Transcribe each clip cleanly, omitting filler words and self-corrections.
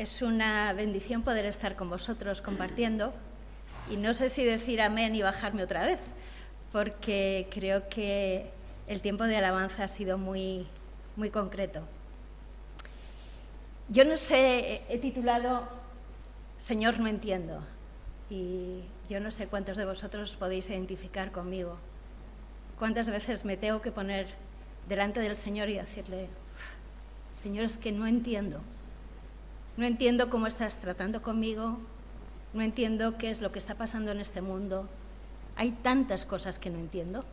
Es una bendición poder estar con vosotros compartiendo y no sé si decir amén y bajarme otra vez, porque creo que el tiempo de alabanza ha sido muy concreto. Yo no sé, he titulado Señor, no entiendo, y yo no sé cuántos de vosotros os podéis identificar conmigo. ¿Cuántas veces me tengo que poner delante del Señor y decirle, Señor, es que no entiendo? No entiendo cómo estás tratando conmigo, no entiendo qué es lo que está pasando en este mundo. Hay tantas cosas que no entiendo.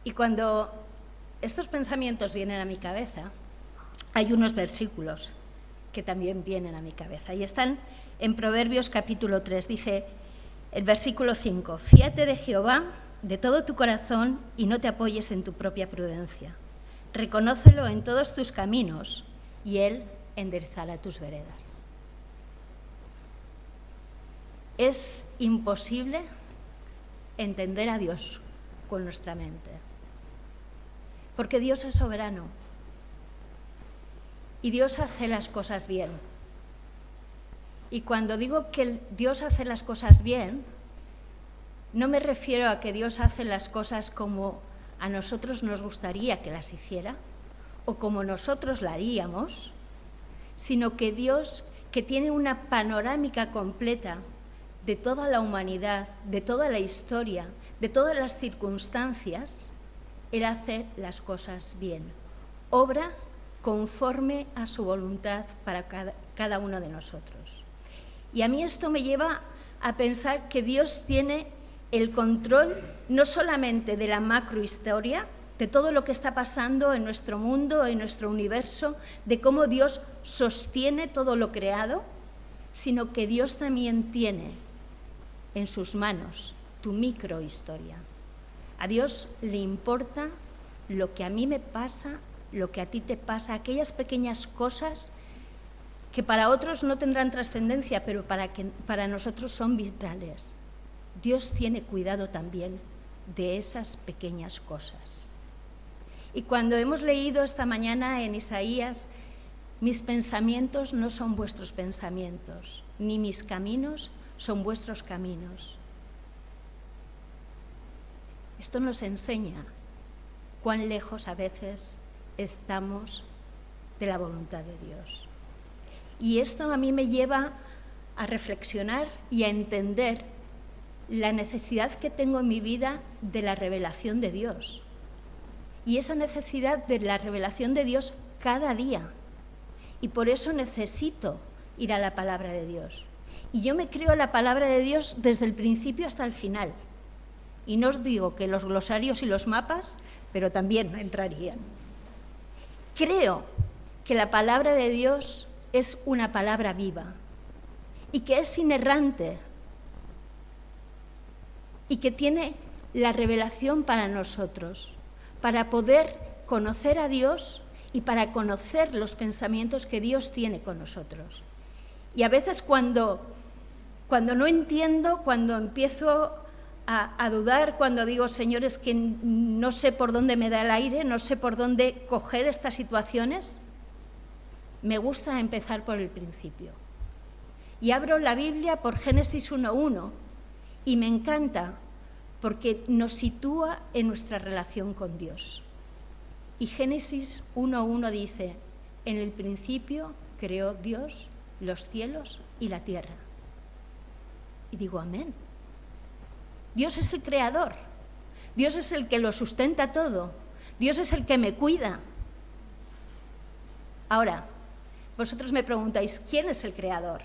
Y cuando estos pensamientos vienen a mi cabeza, hay unos versículos que también vienen a mi cabeza y están en Proverbios capítulo 3. Dice el versículo 5, fíate de Jehová de todo tu corazón y no te apoyes en tu propia prudencia. Reconócelo en todos tus caminos y Él enderezará tus veredas. Es imposible entender a Dios con nuestra mente, porque Dios es soberano y Dios hace las cosas bien. Y cuando digo que Dios hace las cosas bien, no me refiero a que Dios hace las cosas como a nosotros nos gustaría que las hiciera o como nosotros la haríamos, sino que Dios, que tiene una panorámica completa de toda la humanidad, de toda la historia, de todas las circunstancias, Él hace las cosas bien, obra conforme a su voluntad para cada uno de nosotros. Y a mí esto me lleva a pensar que Dios tiene el control no solamente de la macrohistoria, de todo lo que está pasando en nuestro mundo, en nuestro universo, de cómo Dios sostiene todo lo creado, sino que Dios también tiene en sus manos tu microhistoria. A Dios le importa lo que a mí me pasa, lo que a ti te pasa, aquellas pequeñas cosas que para otros no tendrán trascendencia, pero para nosotros son vitales. Dios tiene cuidado también de esas pequeñas cosas. Y cuando hemos leído esta mañana en Isaías, mis pensamientos no son vuestros pensamientos, ni mis caminos son vuestros caminos. Esto nos enseña cuán lejos a veces estamos de la voluntad de Dios. Y esto a mí me lleva a reflexionar y a entender la necesidad que tengo en mi vida de la revelación de Dios. Y esa necesidad de la revelación de Dios cada día. Y por eso necesito ir a la palabra de Dios. Y yo me creo la palabra de Dios desde el principio hasta el final. Y no os digo que los glosarios y los mapas, pero también entrarían. Creo que la palabra de Dios es una palabra viva y que es inerrante y que tiene la revelación para nosotros, para poder conocer a Dios y para conocer los pensamientos que Dios tiene con nosotros. Y a veces cuando no entiendo, cuando empiezo a dudar, cuando digo, Señor, es que no sé por dónde me da el aire, no sé por dónde coger estas situaciones, me gusta empezar por el principio. Y abro la Biblia por Génesis 1:1 y me encanta porque nos sitúa en nuestra relación con Dios. Y Génesis 1:1 dice, en el principio creó Dios los cielos y la tierra. Y digo, amén. Dios es el creador, Dios es el que lo sustenta todo, Dios es el que me cuida. Ahora, vosotros me preguntáis, ¿quién es el creador?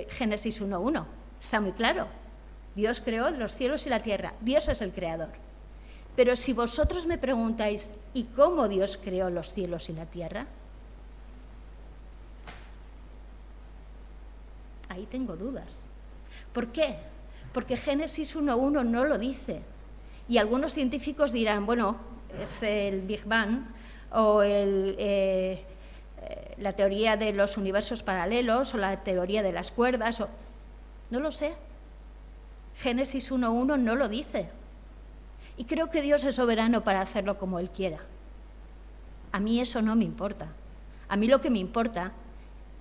Génesis 1:1, está muy claro. Dios creó los cielos y la tierra, Dios es el creador. Pero si vosotros me preguntáis, ¿y cómo Dios creó los cielos y la tierra? Ahí tengo dudas. ¿Por qué? Porque Génesis 1:1 no lo dice. Y algunos científicos dirán, bueno, es el Big Bang o la teoría de los universos paralelos o la teoría de las cuerdas. No lo sé. Génesis 1:1 no lo dice. Y creo que Dios es soberano para hacerlo como Él quiera. A mí eso no me importa. A mí lo que me importa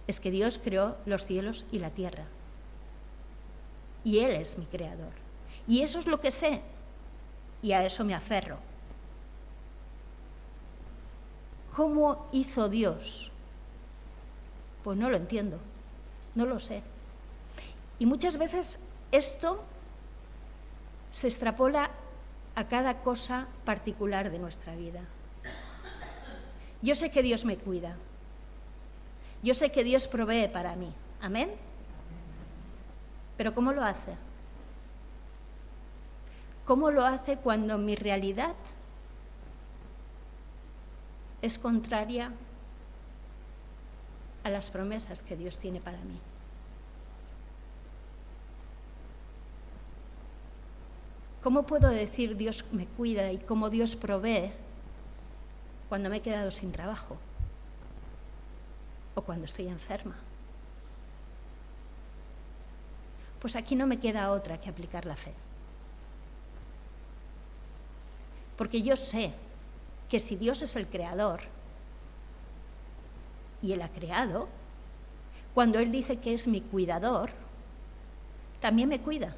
es que Dios creó los cielos y la tierra. Y Él es mi creador. Y eso es lo que sé. Y a eso me aferro. ¿Cómo hizo Dios? Pues no lo entiendo. No lo sé. Y muchas veces esto se extrapola a cada cosa particular de nuestra vida. Yo sé que Dios me cuida. Yo sé que Dios provee para mí. ¿Amén? Pero ¿cómo lo hace? ¿Cómo lo hace cuando mi realidad es contraria a las promesas que Dios tiene para mí? ¿Cómo puedo decir Dios me cuida y cómo Dios provee cuando me he quedado sin trabajo o cuando estoy enferma? Pues aquí no me queda otra que aplicar la fe. Porque yo sé que si Dios es el creador y Él ha creado, cuando Él dice que es mi cuidador, también me cuida,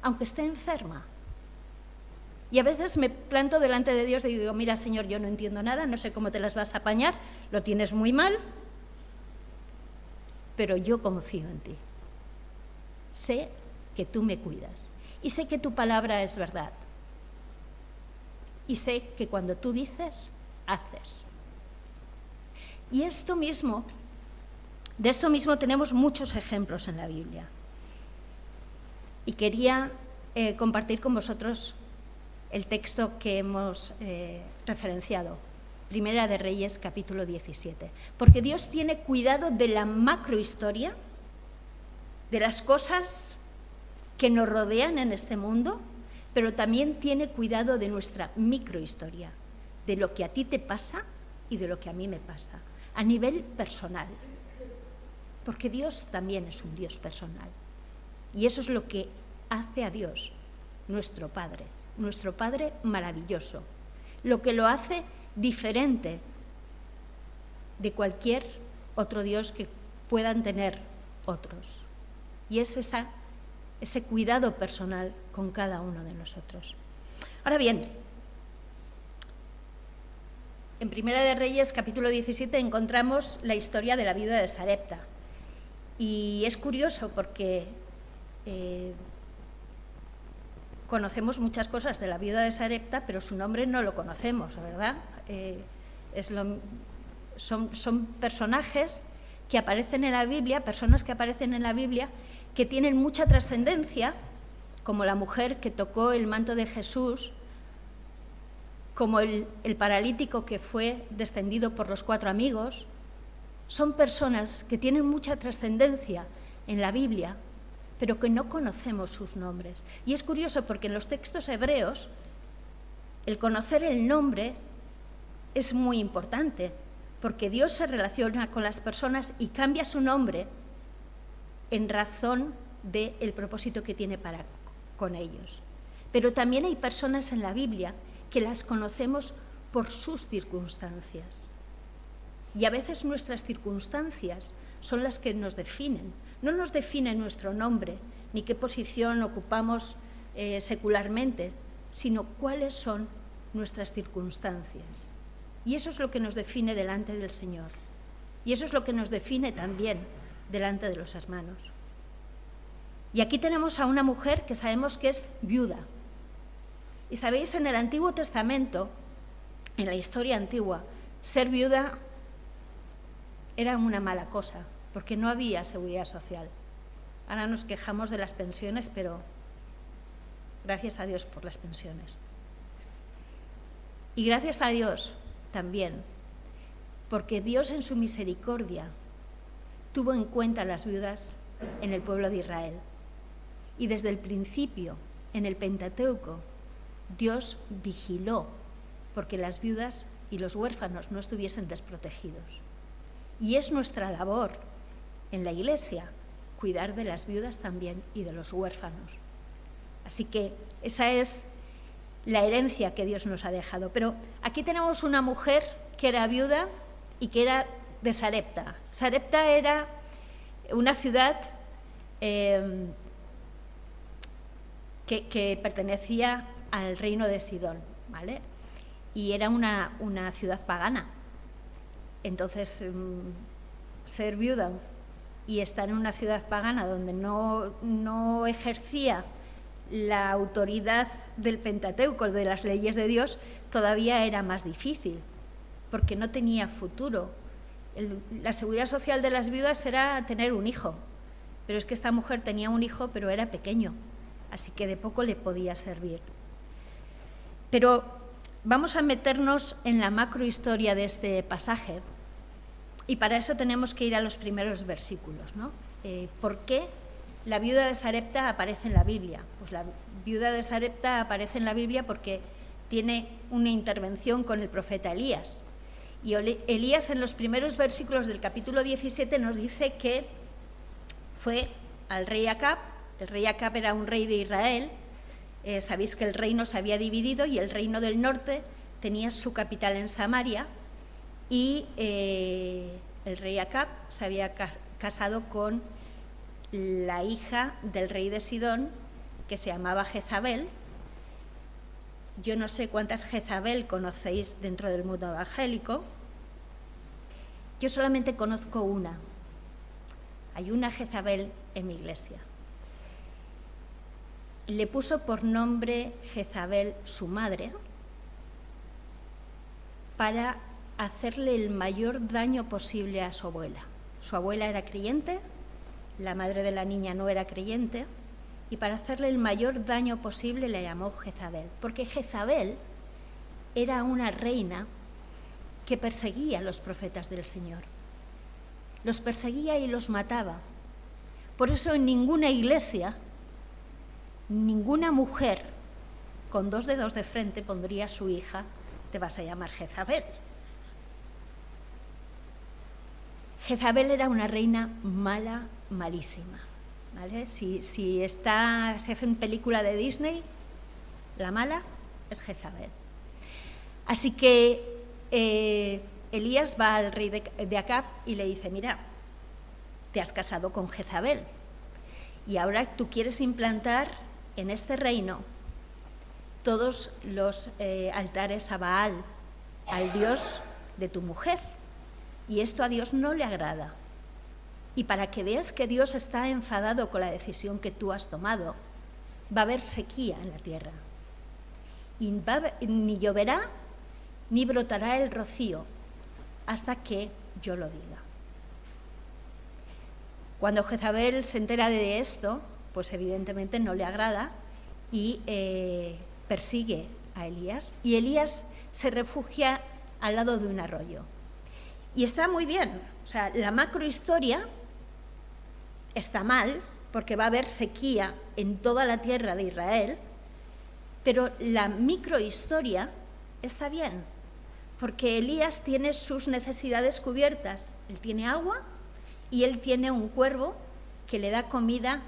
aunque esté enferma. Y a veces me planto delante de Dios y digo, mira, Señor, yo no entiendo nada, no sé cómo te las vas a apañar, lo tienes muy mal, pero yo confío en ti. Sé que tú me cuidas y sé que tu palabra es verdad. Y sé que cuando tú dices, haces. Y de esto mismo tenemos muchos ejemplos en la Biblia. Y quería compartir con vosotros el texto que hemos referenciado, Primera de Reyes, capítulo 17. Porque Dios tiene cuidado de la macrohistoria, de las cosas que nos rodean en este mundo, pero también tiene cuidado de nuestra microhistoria, de lo que a ti te pasa y de lo que a mí me pasa, a nivel personal. Porque Dios también es un Dios personal. Y eso es lo que hace a Dios, nuestro Padre maravilloso, lo que lo hace diferente de cualquier otro Dios que puedan tener otros. Y es ese cuidado personal con cada uno de nosotros. Ahora bien, en Primera de Reyes, capítulo 17, encontramos la historia de la viuda de Sarepta. Y es curioso porque conocemos muchas cosas de la viuda de Sarepta, pero su nombre no lo conocemos, ¿verdad? Son personajes que aparecen en la Biblia, personas que aparecen en la Biblia, que tienen mucha trascendencia, como la mujer que tocó el manto de Jesús, como el paralítico que fue descendido por los 4 amigos. Son personas que tienen mucha trascendencia en la Biblia, pero que no conocemos sus nombres. Y es curioso porque en los textos hebreos el conocer el nombre es muy importante, porque Dios se relaciona con las personas y cambia su nombre en razón del propósito que tiene para con ellos. Pero también hay personas en la Biblia que las conocemos por sus circunstancias. Y a veces nuestras circunstancias son las que nos definen. No nos define nuestro nombre, ni qué posición ocupamos secularmente, sino cuáles son nuestras circunstancias. Y eso es lo que nos define delante del Señor. Y eso es lo que nos define también delante de los hermanos. Y aquí tenemos a una mujer que sabemos que es viuda. Y sabéis, en el Antiguo Testamento, en la historia antigua, ser viuda era una mala cosa, porque no había seguridad social. Ahora nos quejamos de las pensiones, pero gracias a Dios por las pensiones. Y gracias a Dios también, porque Dios en su misericordia tuvo en cuenta a las viudas en el pueblo de Israel. Y desde el principio, en el Pentateuco, Dios vigiló porque las viudas y los huérfanos no estuviesen desprotegidos. Y es nuestra labor en la Iglesia cuidar de las viudas también y de los huérfanos. Así que esa es la herencia que Dios nos ha dejado. Pero aquí tenemos una mujer que era viuda y que era de Sarepta. Sarepta era una ciudad que pertenecía al reino de Sidón, ¿vale? Y era una ciudad pagana. Entonces, ser viuda y estar en una ciudad pagana donde no ejercía la autoridad del Pentateuco, de las leyes de Dios, todavía era más difícil, porque no tenía futuro. La seguridad social de las viudas era tener un hijo, pero es que esta mujer tenía un hijo, pero era pequeño, así que de poco le podía servir. Pero vamos a meternos en la macrohistoria de este pasaje, y para eso tenemos que ir a los primeros versículos, ¿no? ¿Por qué la viuda de Sarepta aparece en la Biblia? Pues la viuda de Sarepta aparece en la Biblia porque tiene una intervención con el profeta Elías. Y Elías, en los primeros versículos del capítulo 17, nos dice que fue al rey Acab. El rey Acab era un rey de Israel. Sabéis que el reino se había dividido y el reino del norte tenía su capital en Samaria, y el rey Acab se había casado con la hija del rey de Sidón, que se llamaba Jezabel. Yo no sé cuántas Jezabel conocéis dentro del mundo evangélico. Yo solamente conozco una. Hay una Jezabel en mi iglesia. Le puso por nombre Jezabel su madre para hacerle el mayor daño posible a su abuela. Su abuela era creyente, la madre de la niña no era creyente, y para hacerle el mayor daño posible la llamó Jezabel, porque Jezabel era una reina que perseguía a los profetas del Señor. Los perseguía y los mataba. Por eso en ninguna iglesia, ninguna mujer con 2 dedos de frente pondría a su hija: te vas a llamar Jezabel. Jezabel era una reina mala, malísima, ¿vale? Si se hace una película de Disney, la mala es Jezabel. Así que Elías va al rey de Acab y le dice: mira, te has casado con Jezabel y ahora tú quieres implantar en este reino todos los altares a Baal, al dios de tu mujer. Y esto a Dios no le agrada. Y para que veas que Dios está enfadado con la decisión que tú has tomado, va a haber sequía en la tierra. Y ni lloverá, ni brotará el rocío, hasta que yo lo diga. Cuando Jezabel se entera de esto, pues evidentemente no le agrada y persigue a Elías. Y Elías se refugia al lado de un arroyo. Y está muy bien, o sea, la macrohistoria está mal, porque va a haber sequía en toda la tierra de Israel, pero la microhistoria está bien, porque Elías tiene sus necesidades cubiertas. Él tiene agua y él tiene un cuervo que le da comida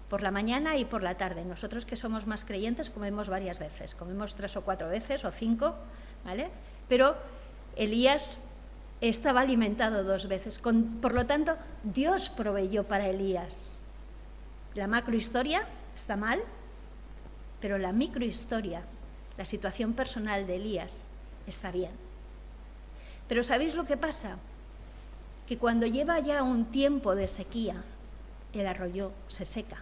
por la mañana y por la tarde. Nosotros, que somos más creyentes, comemos varias veces, comemos 3 o 4 veces o 5, ¿vale? Pero Elías estaba alimentado 2 veces. Por lo tanto, Dios proveyó para Elías. La macrohistoria está mal, pero la microhistoria, la situación personal de Elías, está bien. Pero ¿sabéis lo que pasa? Que cuando lleva ya un tiempo de sequía, el arroyo se seca.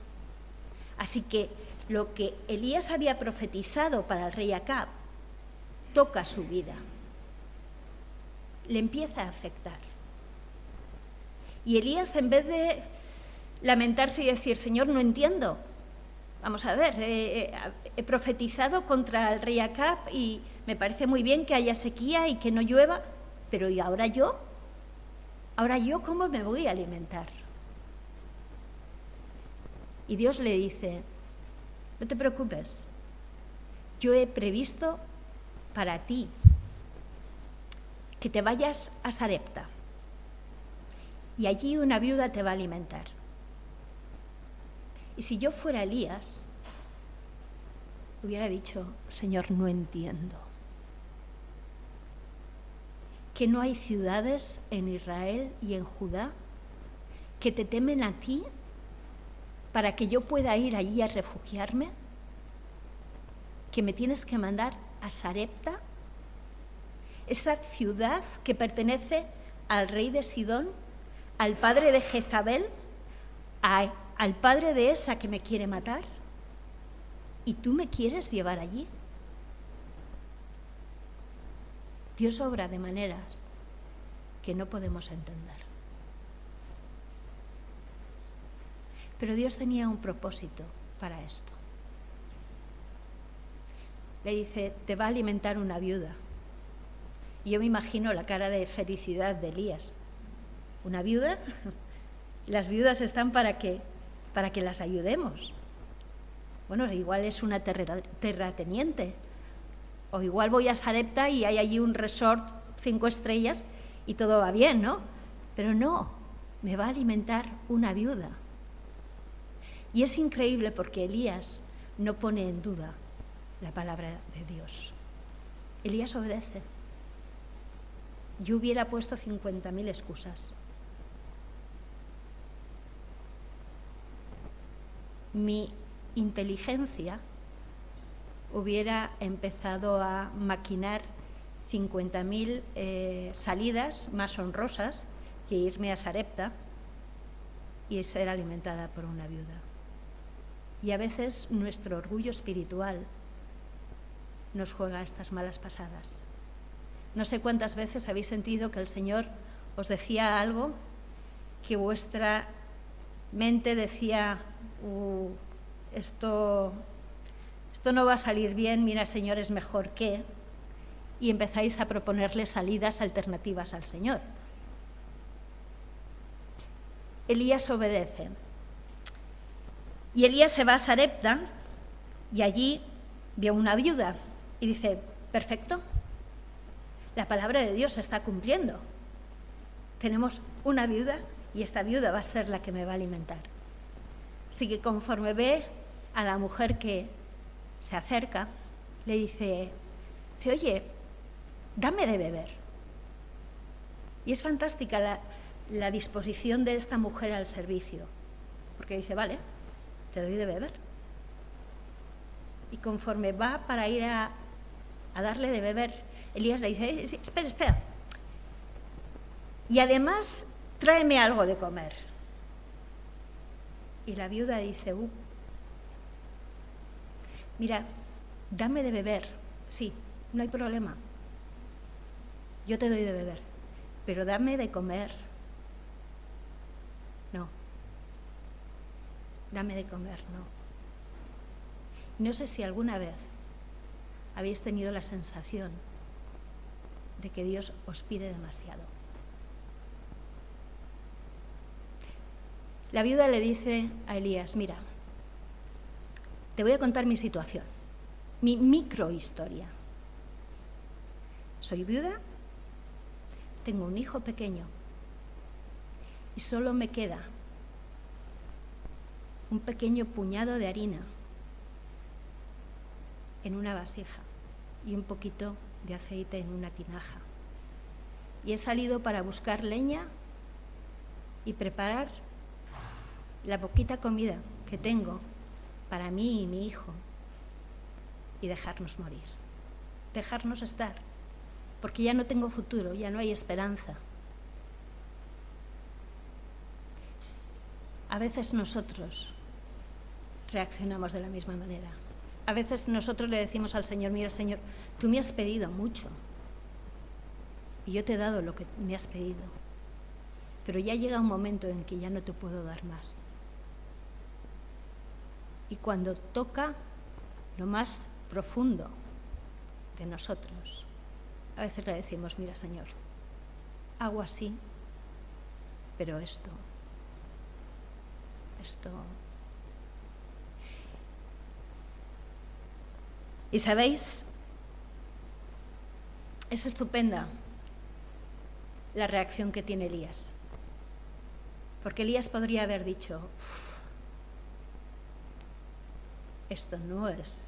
Así que lo que Elías había profetizado para el rey Acab toca su vida. Le empieza a afectar. Y Elías, en vez de lamentarse y decir: Señor, no entiendo, vamos a ver, he profetizado contra el rey Acab y me parece muy bien que haya sequía y que no llueva, pero ¿y ahora yo? ¿Ahora yo cómo me voy a alimentar? Y Dios le dice: no te preocupes, yo he previsto para ti que te vayas a Sarepta y allí una viuda te va a alimentar. Y si yo fuera Elías, hubiera dicho: Señor, no entiendo. que no hay ciudades en Israel y en Judá que te temen a ti para que yo pueda ir allí a refugiarme? ¿Que me tienes que mandar a Sarepta, esa ciudad que pertenece al rey de Sidón, al padre de Jezabel, al padre de esa que me quiere matar? ¿Y tú me quieres llevar allí? Dios obra de maneras que no podemos entender. Pero Dios tenía un propósito para esto. Le dice, te va a alimentar una viuda. Y yo me imagino la cara de felicidad de Elías. ¿Una viuda? Las viudas están para que las ayudemos. Bueno, igual es una terrateniente. O igual voy a Sarepta y hay allí un resort 5 estrellas y todo va bien, ¿no? Pero no, me va a alimentar una viuda. Y es increíble porque Elías no pone en duda la palabra de Dios. Elías obedece. Yo hubiera puesto 50.000 excusas. Mi inteligencia hubiera empezado a maquinar 50.000 salidas más honrosas que irme a Sarepta y ser alimentada por una viuda. Y a veces nuestro orgullo espiritual nos juega estas malas pasadas. No sé cuántas veces habéis sentido que el Señor os decía algo, que vuestra mente decía, esto no va a salir bien, mira, Señor, es mejor que... Y empezáis a proponerle salidas alternativas al Señor. Elías obedece. Y Elías se va a Sarepta y allí vio una viuda y dice, perfecto, la palabra de Dios se está cumpliendo. Tenemos una viuda y esta viuda va a ser la que me va a alimentar. Así que conforme ve a la mujer que se acerca, le dice, oye, dame de beber. Y es fantástica la disposición de esta mujer al servicio, porque dice, vale, te doy de beber. Y conforme va para ir a darle de beber, Elías le dice, espera. Y además, tráeme algo de comer. Y la viuda dice, mira, dame de beber, sí, no hay problema. Yo te doy de beber, pero dame de comer. No. Dame de comer, no. No sé si alguna vez habéis tenido la sensación de que Dios os pide demasiado. La viuda le dice a Elías, mira, te voy a contar mi situación, mi microhistoria. Soy viuda, tengo un hijo pequeño y solo me queda un pequeño puñado de harina en una vasija y un poquito de aceite en una tinaja. Y he salido para buscar leña y preparar la poquita comida que tengo para mí y mi hijo y dejarnos morir, dejarnos estar, porque ya no tengo futuro, ya no hay esperanza. A veces nosotros reaccionamos de la misma manera. A veces nosotros le decimos al Señor, mira, Señor, tú me has pedido mucho y yo te he dado lo que me has pedido, pero ya llega un momento en que ya no te puedo dar más. Y cuando toca lo más profundo de nosotros, a veces le decimos, mira, Señor, hago así, pero esto. Y sabéis, es estupenda la reacción que tiene Elías. Porque Elías podría haber dicho, esto no es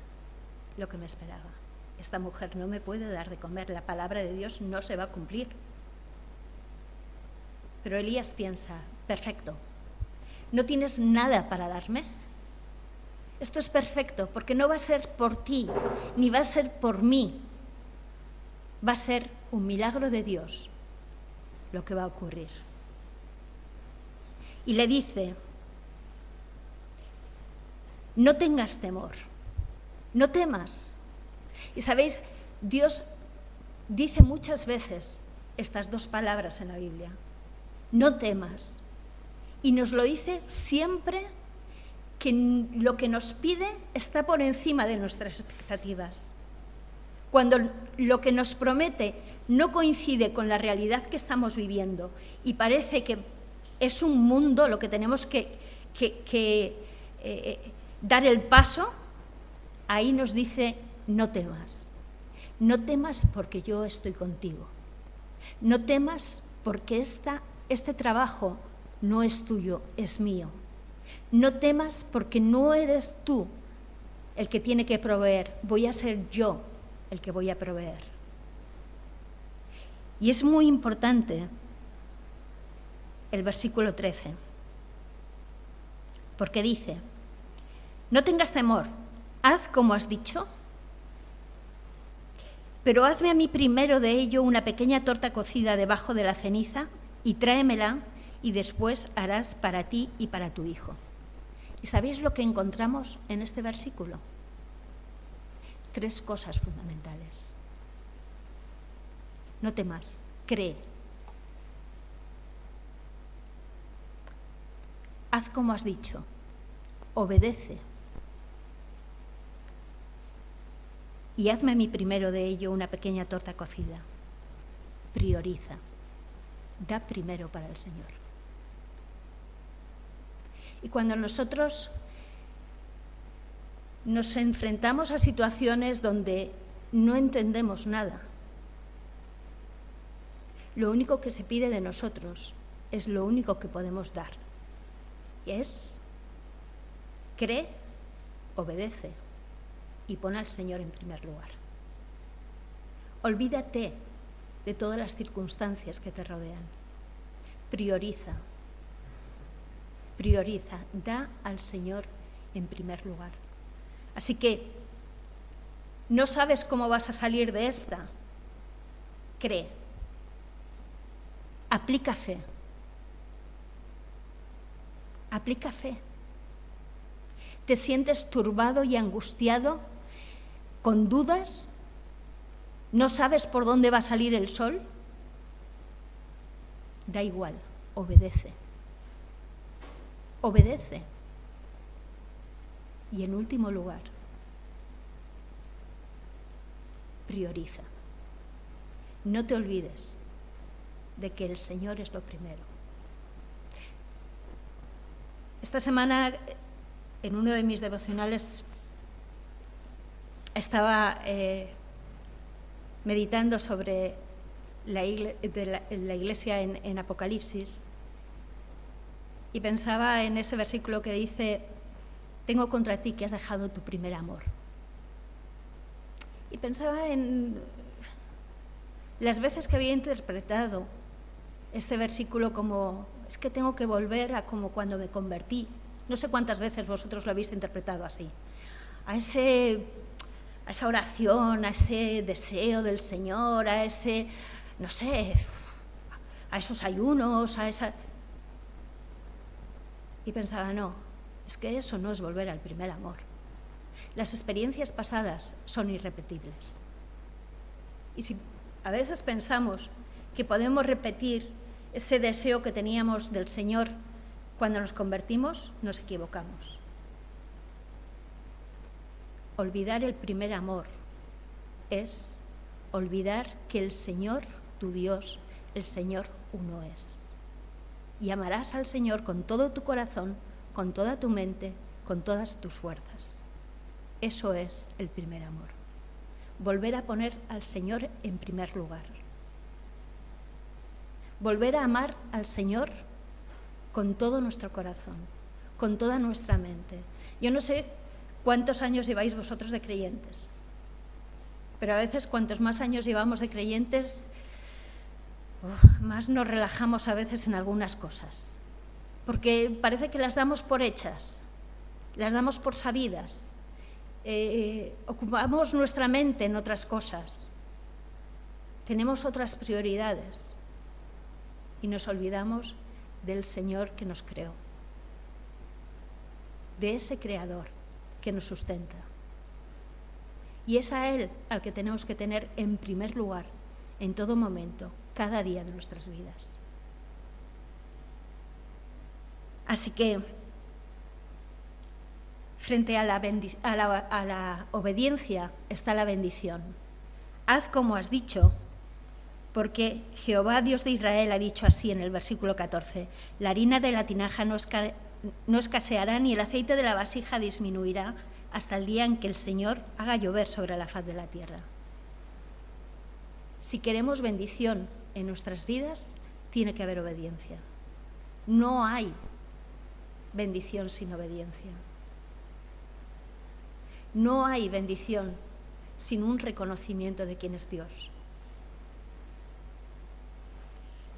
lo que me esperaba. Esta mujer no me puede dar de comer, la palabra de Dios no se va a cumplir. Pero Elías piensa, perfecto, ¿no tienes nada para darme? Esto es perfecto, porque no va a ser por ti, ni va a ser por mí. Va a ser un milagro de Dios lo que va a ocurrir. Y le dice, no tengas temor, no temas. Y sabéis, Dios dice muchas veces estas dos palabras en la Biblia, no temas. Y nos lo dice siempre que lo que nos pide está por encima de nuestras expectativas. Cuando lo que nos promete no coincide con la realidad que estamos viviendo y parece que es un mundo lo que tenemos que dar el paso, ahí nos dice, no temas. No temas porque yo estoy contigo. No temas porque este trabajo no es tuyo, es mío. No temas porque no eres tú el que tiene que proveer, voy a ser yo el que voy a proveer. Y es muy importante el versículo 13, porque dice, no tengas temor, haz como has dicho, pero hazme a mí primero de ello una pequeña torta cocida debajo de la ceniza y tráemela y después harás para ti y para tu hijo. ¿Y sabéis lo que encontramos en este versículo? 3 cosas fundamentales. No temas, cree. Haz como has dicho, obedece. Y hazme a mí primero de ello una pequeña torta cocida. Prioriza. Da primero para el Señor. Y cuando nosotros nos enfrentamos a situaciones donde no entendemos nada, lo único que se pide de nosotros es lo único que podemos dar. Y es, cree, obedece y pon al Señor en primer lugar. Olvídate de todas las circunstancias que te rodean. Prioriza. Prioriza, da al Señor en primer lugar. Así que, ¿no sabes cómo vas a salir de esta? Cree. Aplica fe. Aplica fe. ¿Te sientes turbado y angustiado? ¿Con dudas? ¿No sabes por dónde va a salir el sol? Da igual, obedece. Obedece. Y en último lugar, prioriza. No te olvides de que el Señor es lo primero. Esta semana, en uno de mis devocionales, estaba meditando sobre la iglesia en Apocalipsis y pensaba en ese versículo que dice, tengo contra ti que has dejado tu primer amor. Y pensaba en las veces que había interpretado este versículo como, es que tengo que volver a como cuando me convertí. No sé cuántas veces vosotros lo habéis interpretado así. A esa oración, a ese deseo del Señor, a ese, no sé, a esos ayunos, a esa... Y pensaba, no, es que eso no es volver al primer amor. Las experiencias pasadas son irrepetibles. Y si a veces pensamos que podemos repetir ese deseo que teníamos del Señor cuando nos convertimos, nos equivocamos. Olvidar el primer amor es olvidar que el Señor, tu Dios, el Señor uno es. Y amarás al Señor con todo tu corazón, con toda tu mente, con todas tus fuerzas. Eso es el primer amor. Volver a poner al Señor en primer lugar. Volver a amar al Señor con todo nuestro corazón, con toda nuestra mente. Yo no sé cuántos años lleváis vosotros de creyentes, pero a veces cuantos más años llevamos de creyentes, más nos relajamos a veces en algunas cosas, porque parece que las damos por hechas, las damos por sabidas, ocupamos nuestra mente en otras cosas, tenemos otras prioridades y nos olvidamos del Señor que nos creó, de ese Creador que nos sustenta. Y es a Él al que tenemos que tener en primer lugar, en todo momento, cada día de nuestras vidas. Así que, frente a la obediencia está la bendición. Haz como has dicho, porque Jehová, Dios de Israel, ha dicho así en el versículo 14: la harina de la tinaja no escaseará, ni el aceite de la vasija disminuirá, hasta el día en que el Señor haga llover sobre la faz de la tierra. Si queremos bendición en nuestras vidas, tiene que haber obediencia. No hay bendición sin obediencia. No hay bendición sin un reconocimiento de quién es Dios.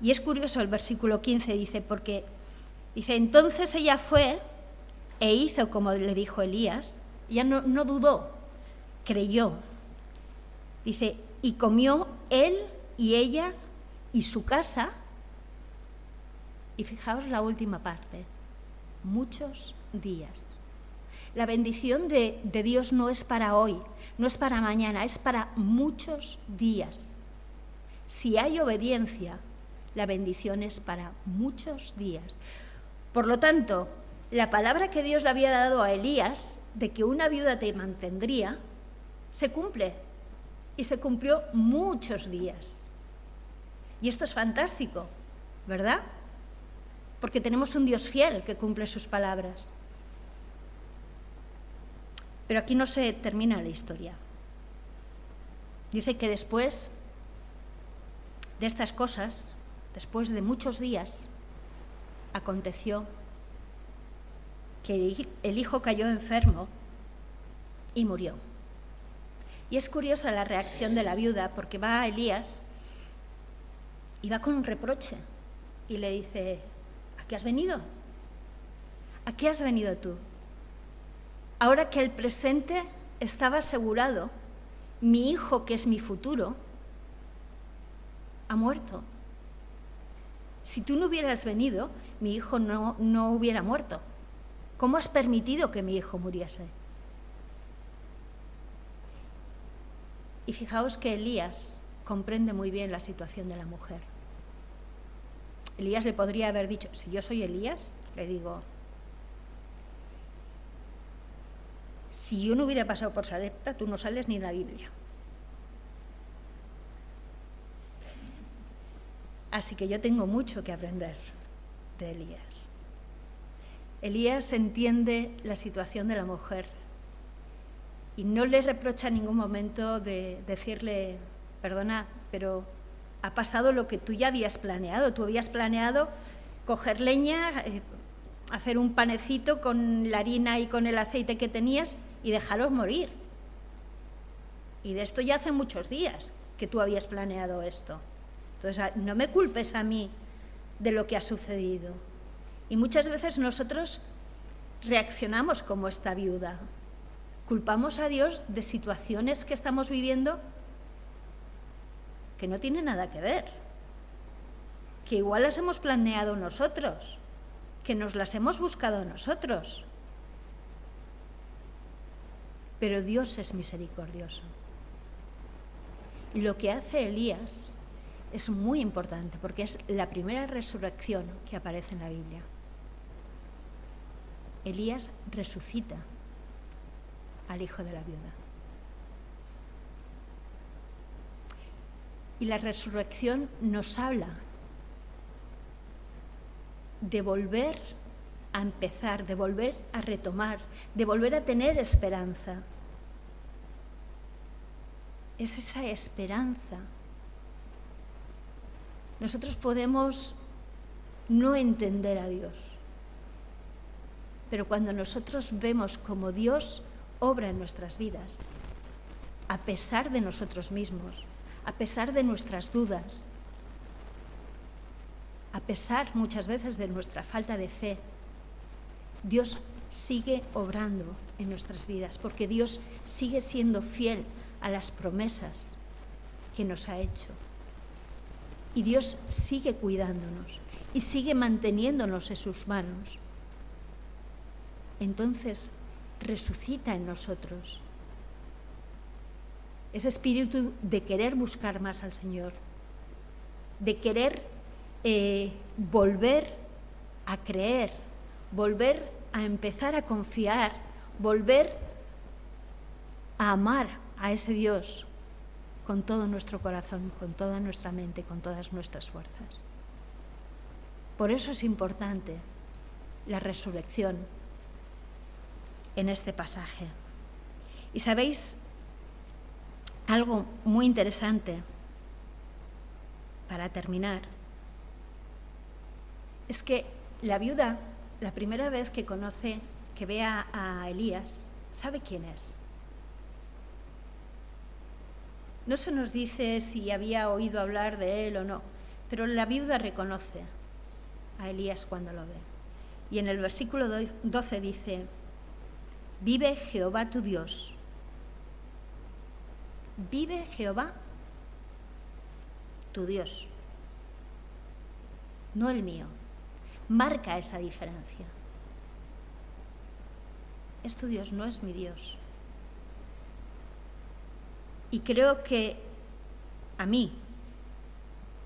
Y es curioso el versículo 15, dice, entonces ella fue e hizo como le dijo Elías. Ella no dudó, creyó. Dice, y comió él y ella y su casa. Y fijaos la última parte, muchos días. La bendición de Dios no es para hoy, no es para mañana, es para muchos días. Si hay obediencia, la bendición es para muchos días. Por lo tanto, la palabra que Dios le había dado a Elías de que una viuda te mantendría, se cumple. Y se cumplió muchos días. Y esto es fantástico, ¿verdad? Porque tenemos un Dios fiel que cumple sus palabras. Pero aquí no se termina la historia. Dice que después de estas cosas, después de muchos días, aconteció que el hijo cayó enfermo y murió. Y es curiosa la reacción de la viuda, porque va a Elías y va con un reproche y le dice, ¿a qué has venido? ¿A qué has venido tú? Ahora que el presente estaba asegurado, mi hijo, que es mi futuro, ha muerto. Si tú no hubieras venido, mi hijo no hubiera muerto. ¿Cómo has permitido que mi hijo muriese? Y fijaos que Elías comprende muy bien la situación de la mujer. Elías le podría haber dicho, si yo soy Elías, le digo, si yo no hubiera pasado por Sarepta, tú no sales ni en la Biblia. Así que yo tengo mucho que aprender de Elías. Elías entiende la situación de la mujer y no le reprocha en ningún momento de decirle, perdona, pero ha pasado lo que tú ya habías planeado. Tú habías planeado coger leña, hacer un panecito con la harina y con el aceite que tenías y dejarlos morir. Y de esto ya hace muchos días que tú habías planeado esto. Entonces, no me culpes a mí de lo que ha sucedido. Y muchas veces nosotros reaccionamos como esta viuda. Culpamos a Dios de situaciones que estamos viviendo que no tienen nada que ver, que igual las hemos planeado nosotros, que nos las hemos buscado nosotros. Pero Dios es misericordioso. Y lo que hace Elías es muy importante porque es la primera resurrección que aparece en la Biblia. Elías resucita al hijo de la viuda. Y la resurrección nos habla de volver a empezar, de volver a retomar, de volver a tener esperanza. Es esa esperanza. Nosotros podemos no entender a Dios, pero cuando nosotros vemos cómo Dios obra en nuestras vidas, a pesar de nosotros mismos, a pesar de nuestras dudas, pesar muchas veces de nuestra falta de fe, Dios sigue obrando en nuestras vidas, porque Dios sigue siendo fiel a las promesas que nos ha hecho. Y Dios sigue cuidándonos y sigue manteniéndonos en sus manos. Entonces resucita en nosotros ese espíritu de querer buscar más al Señor, de querer volver a creer, volver a empezar a confiar, volver a amar a ese Dios con todo nuestro corazón, con toda nuestra mente, con todas nuestras fuerzas. Por eso es importante la resurrección en este pasaje. Y sabéis algo muy interesante para terminar, es que la viuda, la primera vez que ve a Elías, sabe quién es. No se nos dice si había oído hablar de él o no, pero la viuda reconoce a Elías cuando lo ve. Y en el versículo 12 dice: vive Jehová tu Dios. Vive Jehová tu Dios, no el mío. Marca esa diferencia. Es tu Dios, no es mi Dios. Y creo que a mí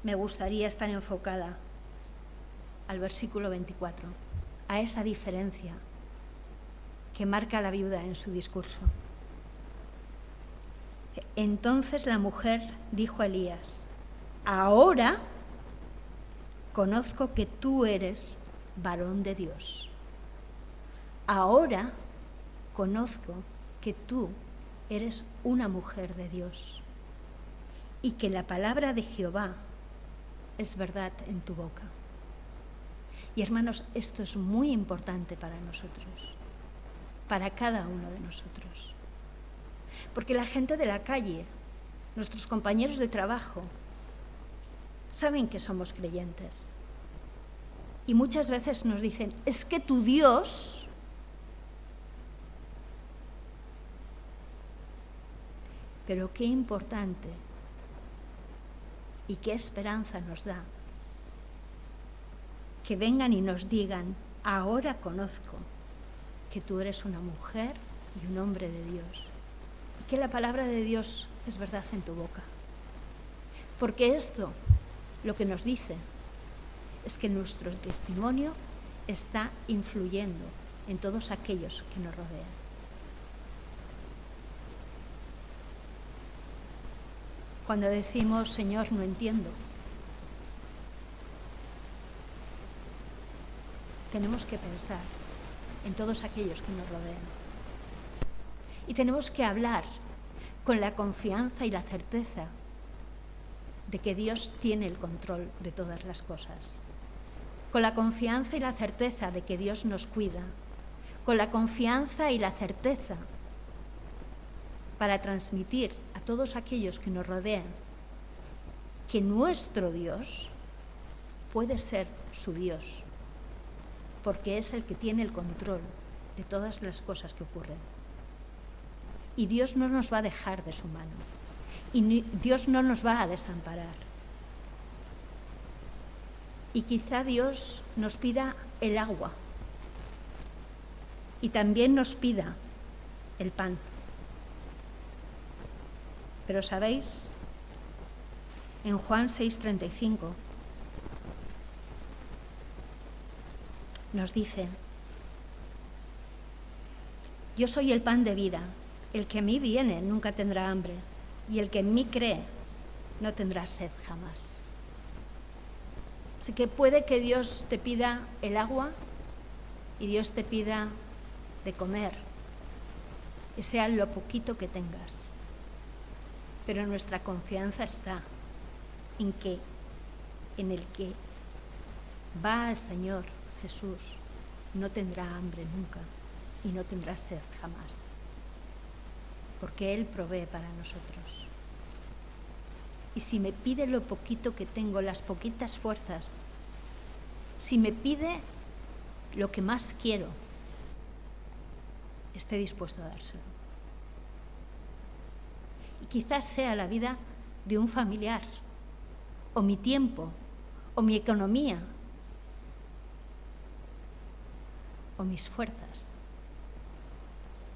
me gustaría estar enfocada al versículo 24, a esa diferencia que marca la viuda en su discurso. Entonces la mujer dijo a Elías: ahora conozco que tú eres varón de Dios. Ahora conozco que tú eres una mujer de Dios y que la palabra de Jehová es verdad en tu boca. Y hermanos, esto es muy importante para nosotros, para cada uno de nosotros. Porque la gente de la calle, nuestros compañeros de trabajo, saben que somos creyentes. Y muchas veces nos dicen: es que tu Dios... Pero qué importante y qué esperanza nos da que vengan y nos digan: ahora conozco que tú eres una mujer y un hombre de Dios, y que la palabra de Dios es verdad en tu boca. Porque esto lo que nos dice es que nuestro testimonio está influyendo en todos aquellos que nos rodean. Cuando decimos: Señor, no entiendo, tenemos que pensar en todos aquellos que nos rodean. Y tenemos que hablar con la confianza y la certeza de que Dios tiene el control de todas las cosas. Con la confianza y la certeza de que Dios nos cuida. Con la confianza y la certeza para transmitir a todos aquellos que nos rodean que nuestro Dios puede ser su Dios, porque es el que tiene el control de todas las cosas que ocurren. Y Dios no nos va a dejar de su mano, y Dios no nos va a desamparar. Y quizá Dios nos pida el agua y también nos pida el pan. Pero ¿sabéis? En Juan 6:35 nos dice: yo soy el pan de vida, el que a mí viene nunca tendrá hambre, y el que en mí cree no tendrá sed jamás. Así que puede que Dios te pida el agua y Dios te pida de comer, y sea lo poquito que tengas. Pero nuestra confianza está en el que va al Señor Jesús, no tendrá hambre nunca y no tendrá sed jamás, porque Él provee para nosotros. Y si me pide lo poquito que tengo, las poquitas fuerzas si me pide lo que más quiero, esté dispuesto a dárselo. Y quizás sea la vida de un familiar, o mi tiempo, o mi economía, o mis fuerzas.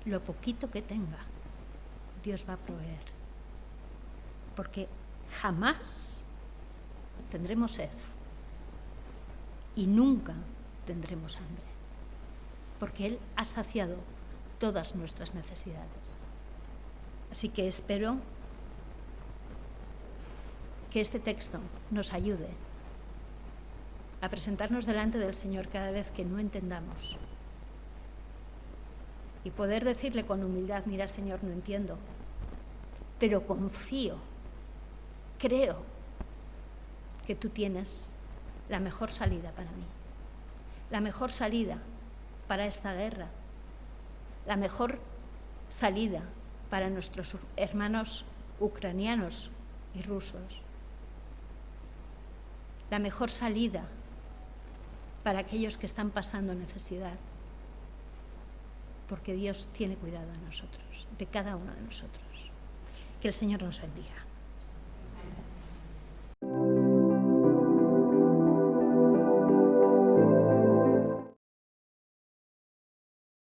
Lo poquito que tenga, Dios va a proveer. Porque jamás tendremos sed y nunca tendremos hambre, porque Él ha saciado todas nuestras necesidades. Así que espero que este texto nos ayude a presentarnos delante del Señor cada vez que no entendamos y poder decirle con humildad: mira, Señor, no entiendo, pero confío, creo que tú tienes la mejor salida para mí, la mejor salida para esta guerra, la mejor salida para nuestros hermanos ucranianos y rusos, la mejor salida para aquellos que están pasando necesidad, porque Dios tiene cuidado de nosotros, de cada uno de nosotros. Que el Señor nos bendiga.